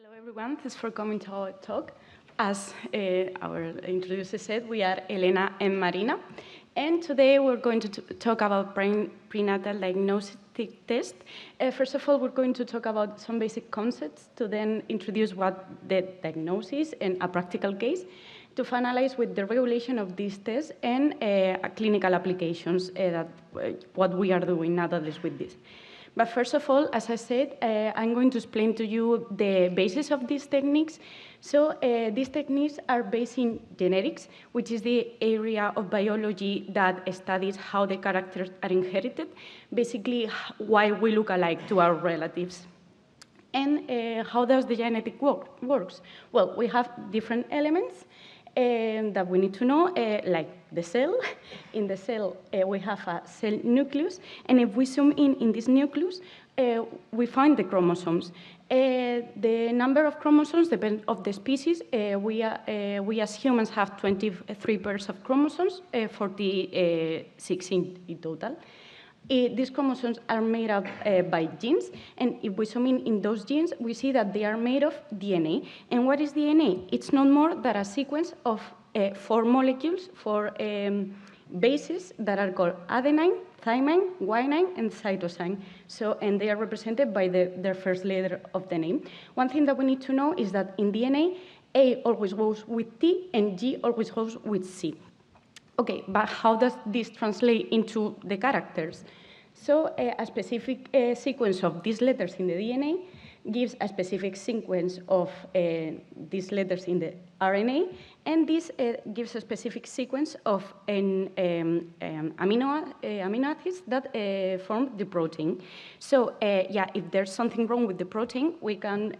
Hello, everyone. Thanks for coming to our talk. As our introducer said, we are Helena and Marina. And today we're going to talk about prenatal diagnostic test. First of all, we're going to talk about some basic concepts to then introduce what the diagnosis and a practical case to finalize with the regulation of these tests and clinical applications, what we are doing nowadays with this. But first of all, as I said, I'm going to explain to you the basis of these techniques. So these techniques are based in genetics, which is the area of biology that studies how the characters are inherited, basically why we look alike to our relatives. And how does the genetic works? Well, we have different elements that we need to know, like the cell. In the cell, we have a cell nucleus, and if we zoom in this nucleus, we find the chromosomes. The number of chromosomes depends on the species. We as humans have 23 pairs of chromosomes, 46 in total. These chromosomes are made up by genes, and if we zoom in those genes, we see that they are made of DNA. And what is DNA? It's not more than a sequence of 4 molecules, 4 bases that are called adenine, thymine, guanine, and cytosine. So, and they are represented by their first letter of the name. One thing that we need to know is that in DNA, A always goes with T, and G always goes with C. Okay, but how does this translate into the characters? So a specific sequence of these letters in the DNA gives a specific sequence of these letters in the RNA, and this gives a specific sequence of amino acids that form the protein. So yeah, if there's something wrong with the protein, we can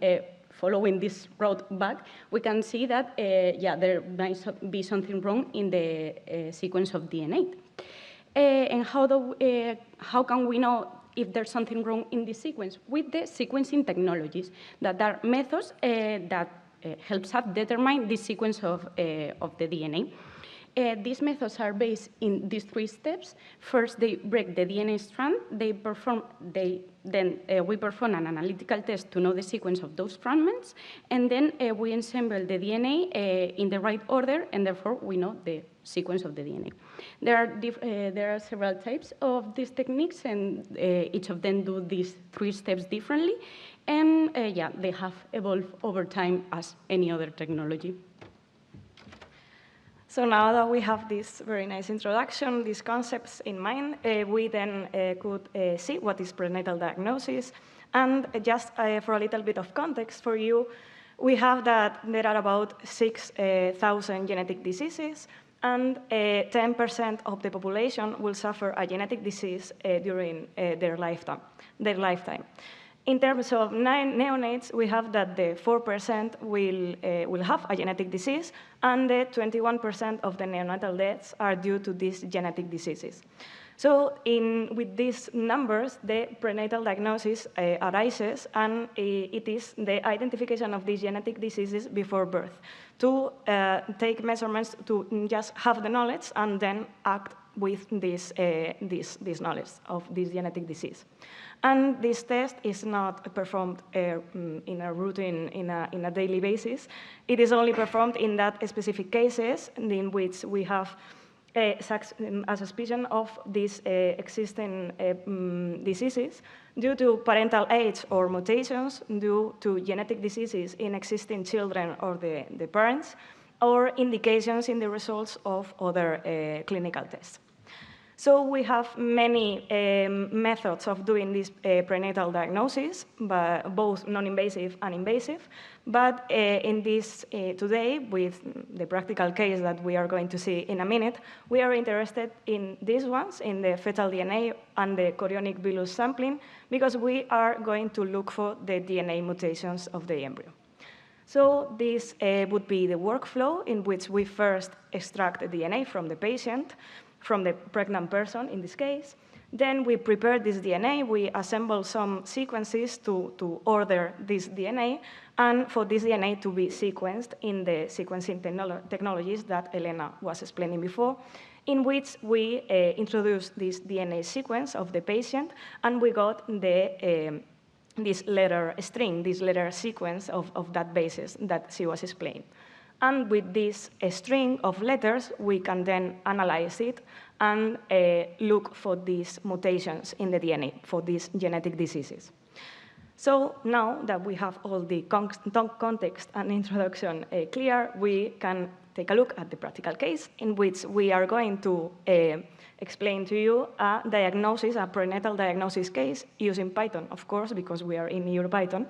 following this route back, we can see that, yeah, there might be something wrong in the sequence of DNA. And how can we know if there's something wrong in this sequence? With the sequencing technologies, that are methods that helps us determine the sequence of the DNA. These methods are based in these 3 steps. First, they break the DNA strand. Then we perform an analytical test to know the sequence of those fragments, and then we assemble the DNA in the right order, and therefore we know the sequence of the DNA. There are several types of these techniques, and each of them do these 3 steps differently, and yeah, they have evolved over time as any other technology. So now that we have this very nice introduction, these concepts in mind, we then could see what is prenatal diagnosis. And just for a little bit of context for you, we have that there are about 6,000 genetic diseases, and 10% of the population will suffer a genetic disease during their lifetime. In terms of neonates, we have that the 4% will have a genetic disease, and the 21% of the neonatal deaths are due to these genetic diseases. So with these numbers, the prenatal diagnosis arises, and it is the identification of these genetic diseases before birth to take measurements to just have the knowledge and then act with this knowledge of this genetic disease. And this test is not performed in a routine, in a daily basis. It is only performed in that specific cases in which we have a suspicion of these existing diseases due to parental age or mutations, due to genetic diseases in existing children or the parents, or indications in the results of other clinical tests. So we have many methods of doing this prenatal diagnosis, both non-invasive and invasive. But in this today, with the practical case that we are going to see in a minute, we are interested in these ones, in the fetal DNA and the chorionic villus sampling, because we are going to look for the DNA mutations of the embryo. So this would be the workflow in which we first extract the DNA from the patient, from the pregnant person in this case. Then we prepare this DNA, we assemble some sequences to order this DNA, and for this DNA to be sequenced in the sequencing technologies that Helena was explaining before, in which we introduced this DNA sequence of the patient, and we got the this letter string, this letter sequence of that basis that she was explaining. And with this string of letters, we can then analyze it and look for these mutations in the DNA, for these genetic diseases. So now that we have all the context and introduction clear, we can take a look at the practical case in which we are going to explain to you a diagnosis, a prenatal diagnosis case using Python, of course, because we are in EuroPython.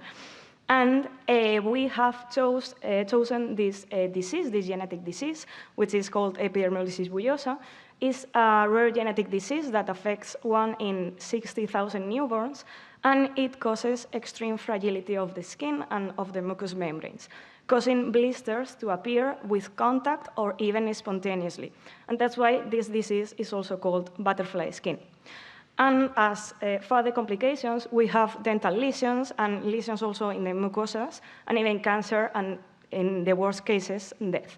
And we have chosen this disease, this genetic disease, which is called epidermolysis bullosa. It's a rare genetic disease that affects 1 in 60,000 newborns, and it causes extreme fragility of the skin and of the mucous membranes, causing blisters to appear with contact or even spontaneously. And that's why this disease is also called butterfly skin. And as further complications, we have dental lesions and lesions also in the mucosas, and even cancer, and in the worst cases, death.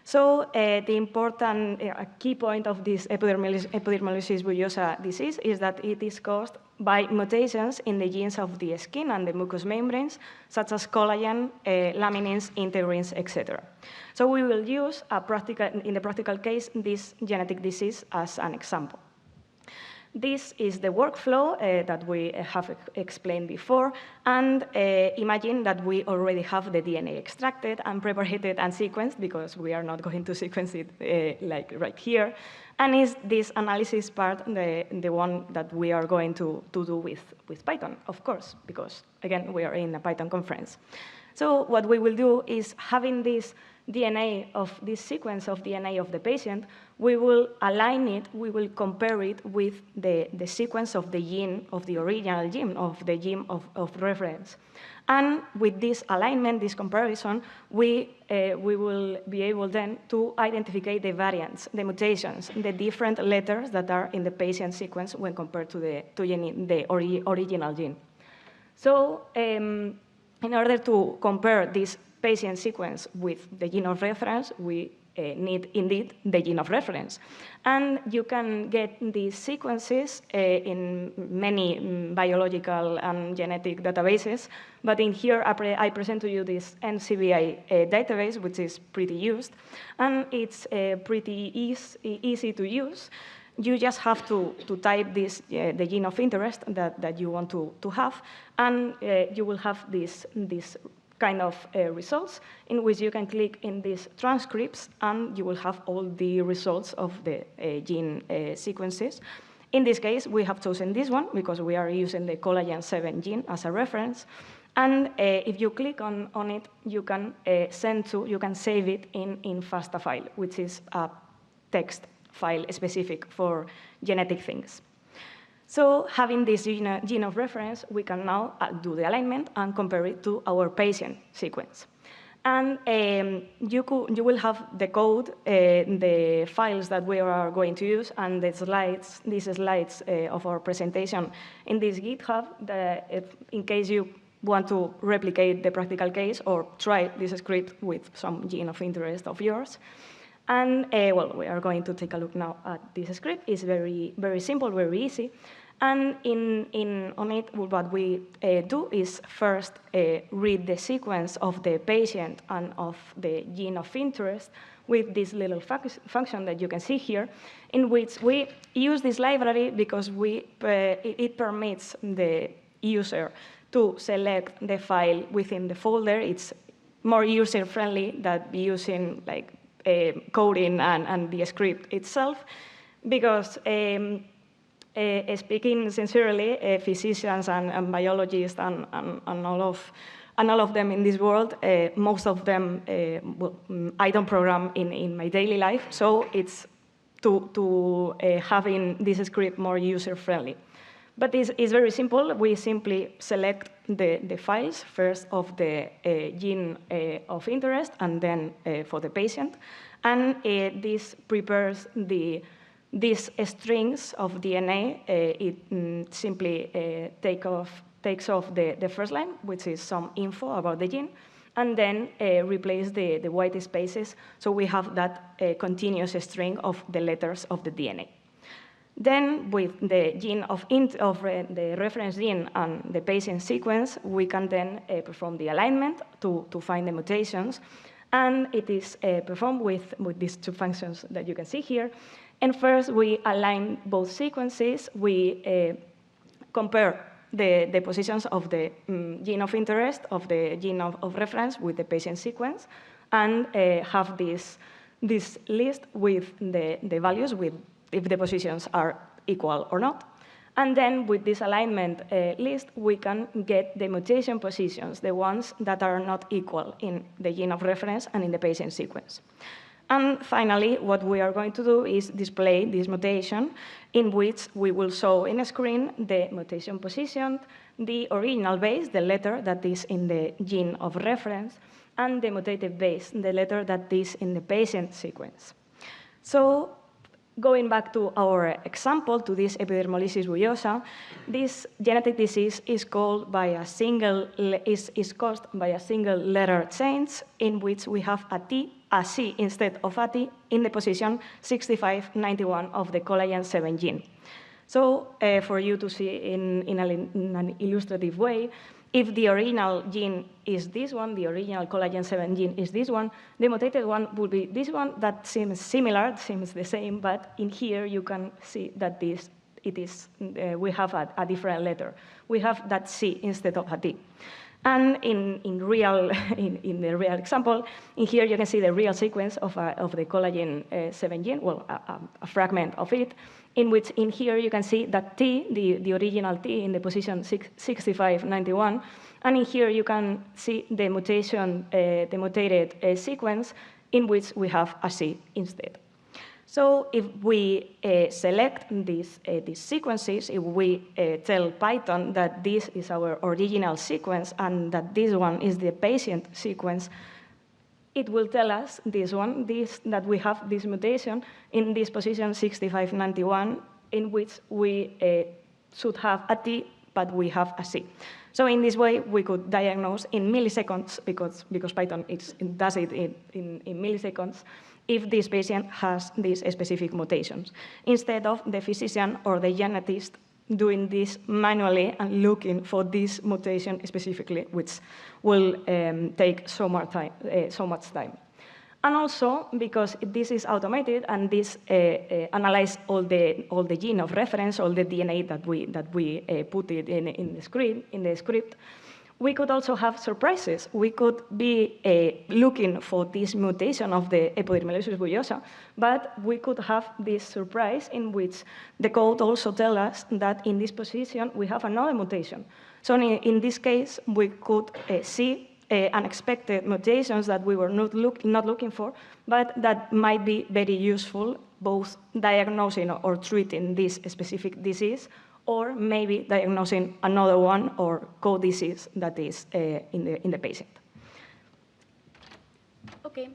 So the important key point of this epidermolysis bullosa disease is that it is caused by mutations in the genes of the skin and the mucous membranes, such as collagen, laminins, integrins, etc. So we will use in the practical case this genetic disease as an example. This is the workflow that we have explained before, and imagine that we already have the DNA extracted and preparated and sequenced, because we are not going to sequence it like right here. And is this analysis part the one that we are going to do with Python, of course, because, again, we are in a Python conference. So what we will do is, having this DNA of this sequence of DNA of the patient, we will align it, we will compare it with the sequence of the gene, of the original gene, of the gene of reference. And with this alignment, this comparison, we will be able then to identify the variants, the mutations, the different letters that are in the patient sequence when compared to the original gene. So in order to compare this patient sequence with the gene of reference, we need, indeed, the gene of reference. And you can get these sequences in many biological and genetic databases, but in here I present to you this NCBI database, which is pretty used, and it's pretty easy to use. You just have to type this, the gene of interest that you want to have, and you will have this kind of results in which you can click in these transcripts, and you will have all the results of the gene sequences. In this case, we have chosen this one because we are using the collagen 7 gene as a reference. And if you click on it, you can save it in FASTA file, which is a text file specific for genetic things. So having this gene of reference, we can now do the alignment and compare it to our patient sequence. And you will have the code, the files that we are going to use, and the slides, these slides of our presentation in this GitHub, in case you want to replicate the practical case or try this script with some gene of interest of yours. And well, we are going to take a look now at this script. It's very, very simple, very easy. And on it, what we do is first read the sequence of the patient and of the gene of interest with this little function that you can see here, in which we use this library because it permits the user to select the file within the folder. It's more user-friendly than using like coding and the script itself, because speaking sincerely, physicians and biologists and all of them in this world, most of them, I don't program in my daily life, so it's to having this script more user-friendly. But it's very simple. We simply select the files, first of the gene of interest, and then for the patient. And this prepares these strings of DNA. It simply takes off the first line, which is some info about the gene, and then replace the white spaces, so we have that continuous string of the letters of the DNA. Then with the gene of the reference gene and the patient sequence, we can then perform the alignment to find the mutations. And it is performed with these two functions that you can see here. And first, we align both sequences. We compare the positions of the gene of interest, of the gene of reference with the patient sequence, and have this list with the values if the positions are equal or not. And then with this alignment list, we can get the mutation positions, the ones that are not equal in the gene of reference and in the patient sequence. And finally, what we are going to do is display this mutation, in which we will show in a screen the mutation position, the original base, the letter that is in the gene of reference, and the mutated base, the letter that is in the patient sequence. So going back to our example, to this epidermolysis bullosa, this genetic disease is caused by a single letter change, in which we have a C instead of a T in the position 6591 of the collagen 7 gene. So for you to see in an illustrative way, if the original gene is this one, the original collagen 7 gene is this one, the mutated one would be this one. That seems similar, seems the same, but in here you can see that we have a different letter. We have that C instead of a T. And in the real example, in here you can see the real sequence of the collagen 7 gene, well, a fragment of it, in which in here you can see that T, the original T in the position 6591, and in here you can see the mutation, the mutated sequence, in which we have a C instead. So if we select these sequences, if we tell Python that this is our original sequence and that this one is the patient sequence, it will tell us that we have this mutation in this position 6591, in which we should have a T, but we have a C. So in this way, we could diagnose in milliseconds, because Python does it in milliseconds, if this patient has these specific mutations, instead of the physician or the genetist doing this manually and looking for this mutation specifically, which will take so much time. And also, because this is automated and this analyze all the gene of reference, all the DNA that we put it in the script, we could also have surprises. We could be looking for this mutation of the epidermolysis bullosa, but we could have this surprise in which the code also tells us that in this position we have another mutation. So in this case, we could see unexpected mutations that we were not looking for, but that might be very useful, both diagnosing or treating this specific disease, or maybe diagnosing another one or co-disease that is in the patient. Okay.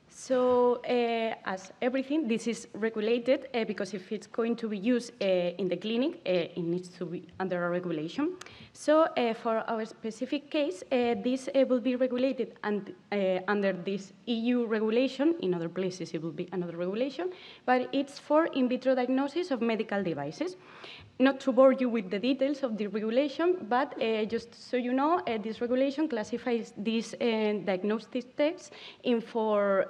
So as everything, this is regulated because if it's going to be used in the clinic, it needs to be under a regulation. So for our specific case, this will be regulated under this EU regulation. In other places, it will be another regulation, but it's for in vitro diagnosis of medical devices. Not to bore you with the details of the regulation, but just so you know, this regulation classifies these diagnostic tests in four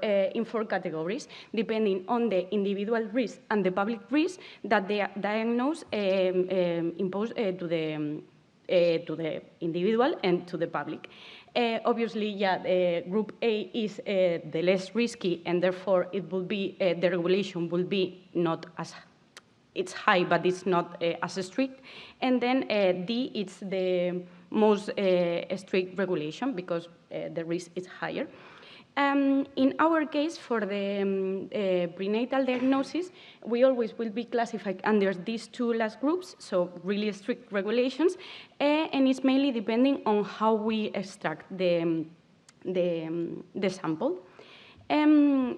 categories, depending on the individual risk and the public risk that they diagnose impose to the individual and to the public. Obviously, yeah, group A is the less risky, and therefore it will be the regulation will be not as it's high, but it's not as strict. And then D, it's the most strict regulation because the risk is higher. In our case, for the prenatal diagnosis, we always will be classified under these two last groups, so really strict regulations, and it's mainly depending on how we extract the sample.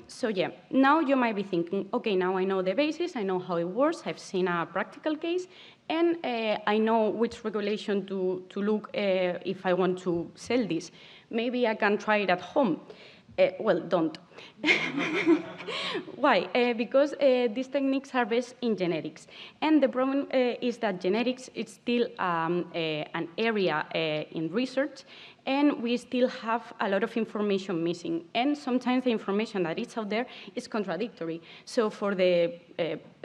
So yeah, now you might be thinking, okay, now I know the basis, I know how it works, I've seen a practical case, and I know which regulation to look if I want to sell this. Maybe I can try it at home. Well, don't. Why? Because these techniques are based in genetics. And the problem is that genetics is still an area in research, and we still have a lot of information missing. And sometimes the information that is out there is contradictory. So for the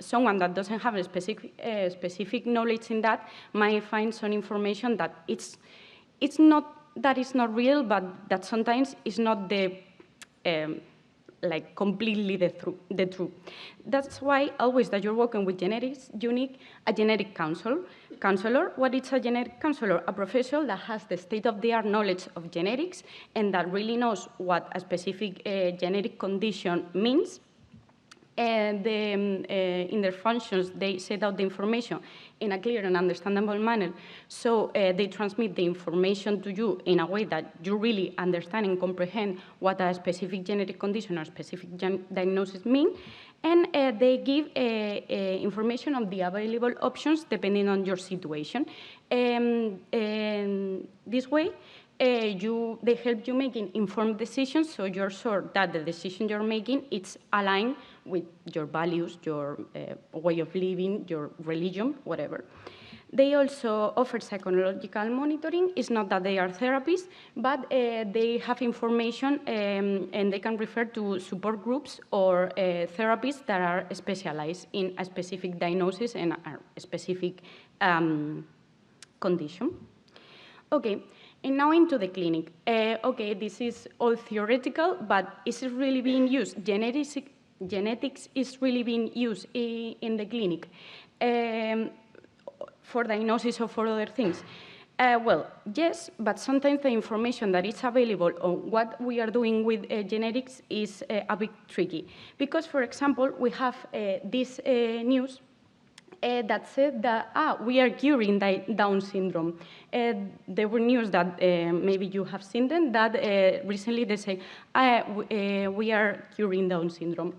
someone that doesn't have a specific knowledge in that might find some information that it's not that is not real, but that sometimes is not the like completely the truth. That's why always that you're working with genetics, you need a genetic counselor. What is a genetic counselor? A professional that has the state-of-the-art knowledge of genetics and that really knows what a specific genetic condition means. And in their functions, they set out the information in a clear and understandable manner. So they transmit the information to you in a way that you really understand and comprehend what a specific genetic condition or specific diagnosis mean. And they give information on the available options depending on your situation. And this way, they help you making informed decisions, so you're sure that the decision you're making is aligned with your values, your way of living, your religion, whatever. They also offer psychological monitoring. It's not that they are therapists, but they have information and they can refer to support groups or therapists that are specialized in a specific diagnosis and a specific condition. Okay. And now into the clinic. Okay, this is all theoretical, but is it really being used? Genetics is really being used in the clinic for diagnosis or for other things? Well, yes, but sometimes the information that is available on what we are doing with genetics is a bit tricky. Because, for example, we have this news that said that we are curing Down syndrome. There were news that maybe you have seen them that recently they say we are curing Down syndrome.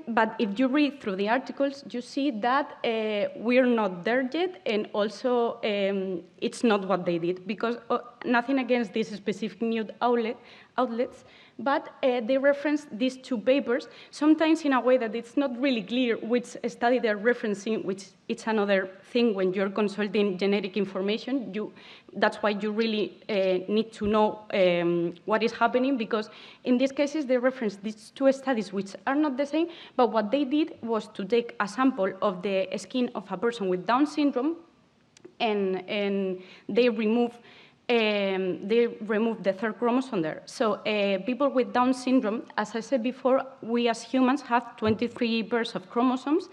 But if you read through the articles, you see that we're not there yet, and also it's not what they did, because nothing against these specific news outlets, but they reference these two papers, sometimes in a way that it's not really clear which study they're referencing, which it's another thing when you're consulting genetic information. That's why you really need to know what is happening, because in these cases they reference these two studies which are not the same, but what they did was to take a sample of the skin of a person with Down syndrome and they remove the third chromosome there. So people with Down syndrome, as I said before, we as humans have 23 pairs of chromosomes,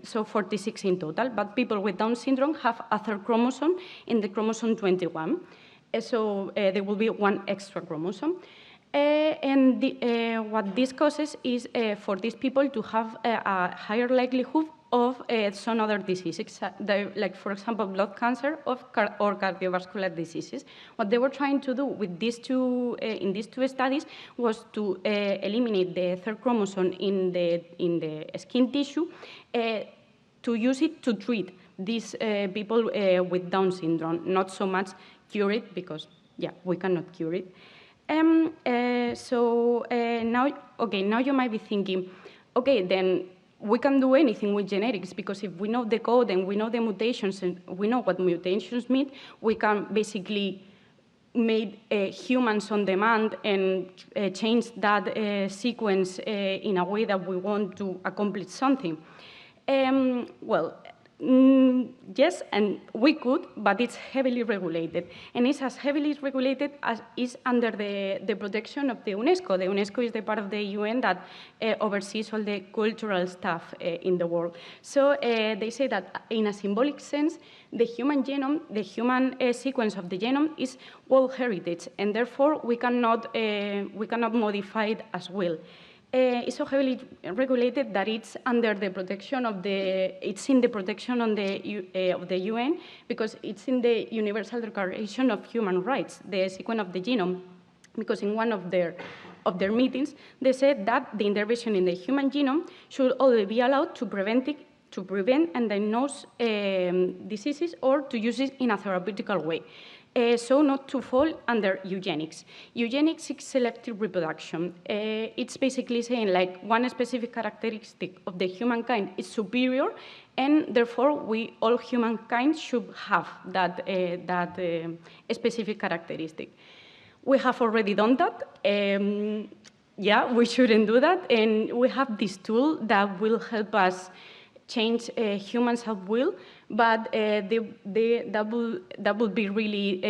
so 46 in total, but people with Down syndrome have a third chromosome in the chromosome 21. So there will be one extra chromosome. What this causes is for these people to have a higher likelihood of some other diseases, like, for example, blood cancer or cardiovascular diseases. What they were trying to do with these two, in these two studies was to eliminate the third chromosome in the skin tissue to use it to treat these people with Down syndrome, not so much cure it, because, yeah, we cannot cure it. Now you might be thinking, okay, then we can do anything with genetics, because if we know the code and we know the mutations and we know what mutations mean, we can basically make humans on demand and change that sequence in a way that we want to accomplish something. Yes, and we could, but it's heavily regulated. And it's as heavily regulated as is under the protection of the UNESCO. The UNESCO is the part of the UN that oversees all the cultural stuff in the world. So they say that in a symbolic sense, the human genome, the human sequence of the genome is world heritage, and therefore we cannot modify it as well. It's so heavily regulated that it's under the protection of it's in the protection of the UN, because it's in the Universal Declaration of Human Rights, the sequence of the genome, because in one of their meetings, they said that the intervention in the human genome should only be allowed to prevent and diagnose diseases or to use it in a therapeutical way. so not to fall under eugenics. Eugenics is selective reproduction. It's basically saying like one specific characteristic of the humankind is superior, and therefore all humankind should have that, specific characteristic. We have already done that. Yeah, we shouldn't do that, and we have this tool that will help us change humans at will, but that would be really,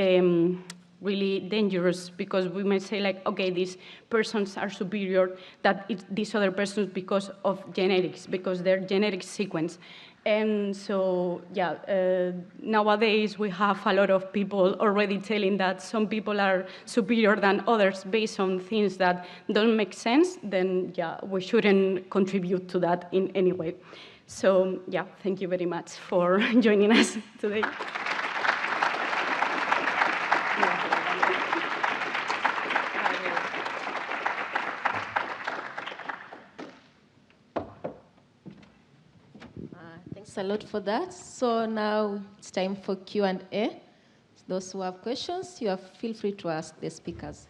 really dangerous, because we might say like, okay, these persons are superior that these other persons because of genetics, because they're genetic sequence. And so, yeah, nowadays we have a lot of people already telling that some people are superior than others based on things that don't make sense. Then, yeah, we shouldn't contribute to that in any way. So, yeah, thank you very much for joining us today. Thanks a lot for that. So now it's time for Q&A. Those who have questions, feel free to ask the speakers.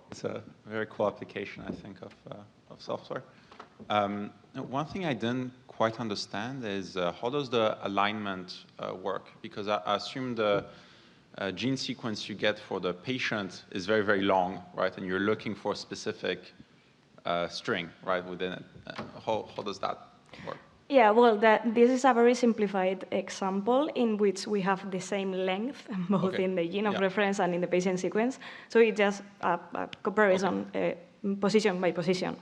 It's a very cool application, I think, of software. One thing I didn't quite understand is how does the alignment work? Because I assume the gene sequence you get for the patient is very, very long, right? And you're looking for a specific string, right, within it. How does that work? Yeah, well, this is a very simplified example in which we have the same length, both in the gene of reference and in the patient sequence. So it's just a comparison, position by position.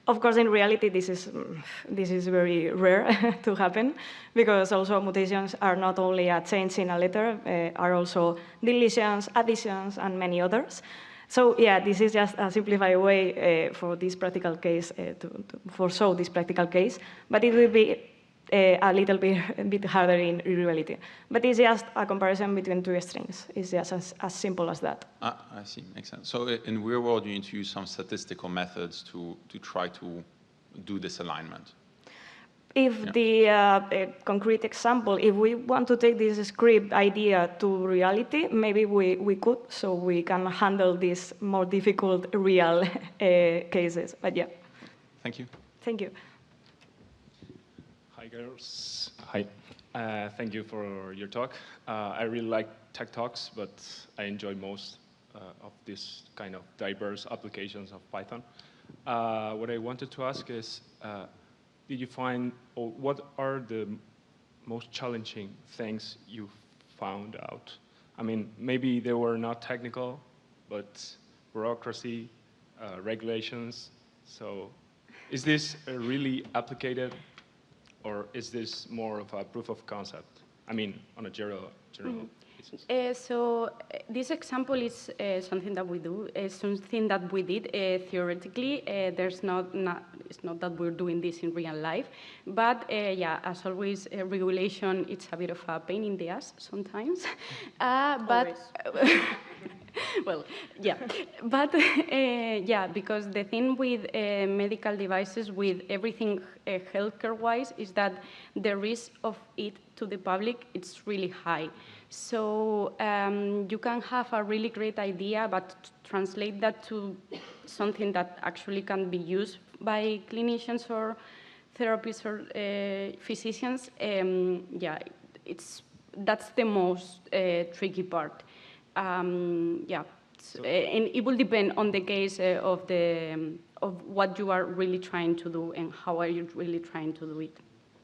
Of course, in reality, this is very rare to happen, because also mutations are not only a change in a letter, are also deletions, additions, and many others. So yeah, this is just a simplified way for this practical case, to show this practical case, but it will be a little bit harder in reality. But it's just a comparison between two strings. It's just as simple as that. I see, makes sense. So in real world, you need to use some statistical methods to try to do this alignment. If the concrete example, if we want to take this script idea to reality, maybe we could, so we can handle these more difficult real cases. But yeah. Thank you. Thank you. Hi, girls. Hi. Thank you for your talk. I really like tech talks, but I enjoy most of this kind of diverse applications of Python. What I wanted to ask is, did you find, or what are the most challenging things you found out? I mean, maybe they were not technical, but bureaucracy, regulations. So is this really applicated, or is this more of a proof of concept? I mean, on a general basis. So this example is something that we do, something that we did theoretically. It's not that we're doing this in real life, but yeah, as always, regulation, it's a bit of a pain in the ass sometimes. But well, yeah, but yeah, because the thing with medical devices, with everything healthcare-wise, is that the risk of it to the public, it's really high. So you can have a really great idea, but to translate that to something that actually can be used by clinicians or therapists or physicians, yeah, that's the most tricky part. Yeah, and it will depend on the case of what you are really trying to do and how are you really trying to do it.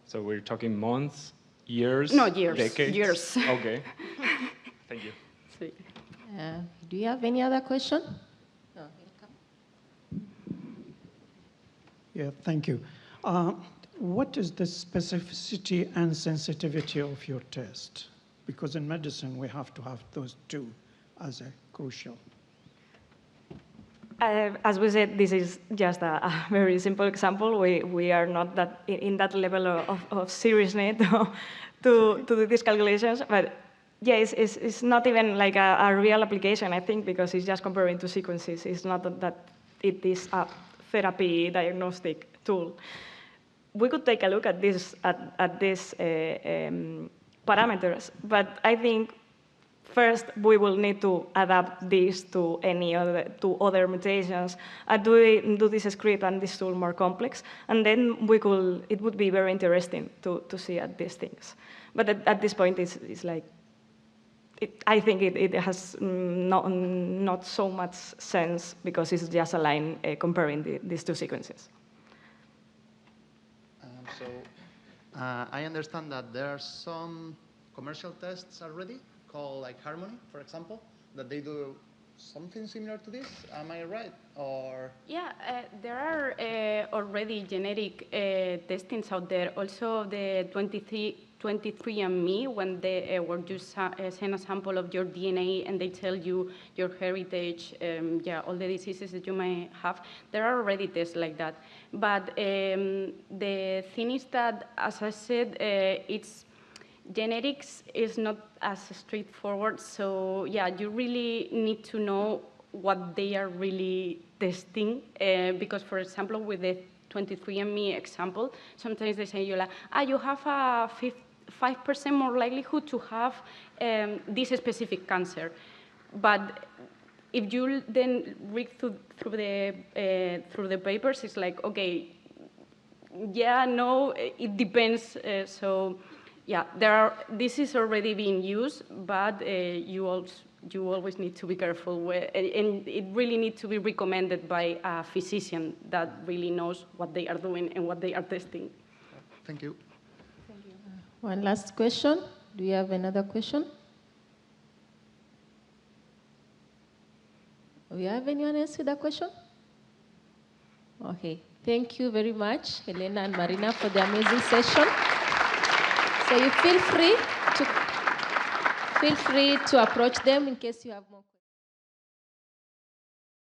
So we're talking months, years? No, years. Decades? Years. Okay. Thank you. Do you have any other question? No, yeah, thank you. What is the specificity and sensitivity of your test? Because in medicine, we have to have those two as a crucial. As we said, this is just a very simple example. We are not that in that level of seriousness to do these calculations. But yeah, it's not even like a real application, I think, because it's just comparing two sequences. It's not that it is a therapy diagnostic tool. We could take a look at this parameters. But I think first we will need to adapt this to other mutations, do this script and this tool more complex, and then it would be very interesting to see at these things. But at this point, it's like, I think it has not so much sense because it's just a line comparing these two sequences. I understand that there are some commercial tests already called like Harmony, for example, that they do something similar to this. Am I right? Or yeah, there are already genetic testings out there. Also, the 23andMe, when they where you send a sample of your DNA and they tell you your heritage, yeah, all the diseases that you may have, there are already tests like that. But the thing is that, as I said, genetics is not as straightforward. So yeah, you really need to know what they are really testing, because, for example, with the 23andMe example, sometimes they say, you have a 5% more likelihood to have this specific cancer. But if you then read through the papers, it's like, okay, yeah, no, it depends. So yeah, this is already being used, but you always need to be careful, and it really needs to be recommended by a physician that really knows what they are doing and what they are testing. Thank you. Thank you. One last question. Do you have another question? Do you have anyone else with a question? Okay. Thank you very much, Helena and Marina, for the amazing session. So you feel free to approach them in case you have more questions.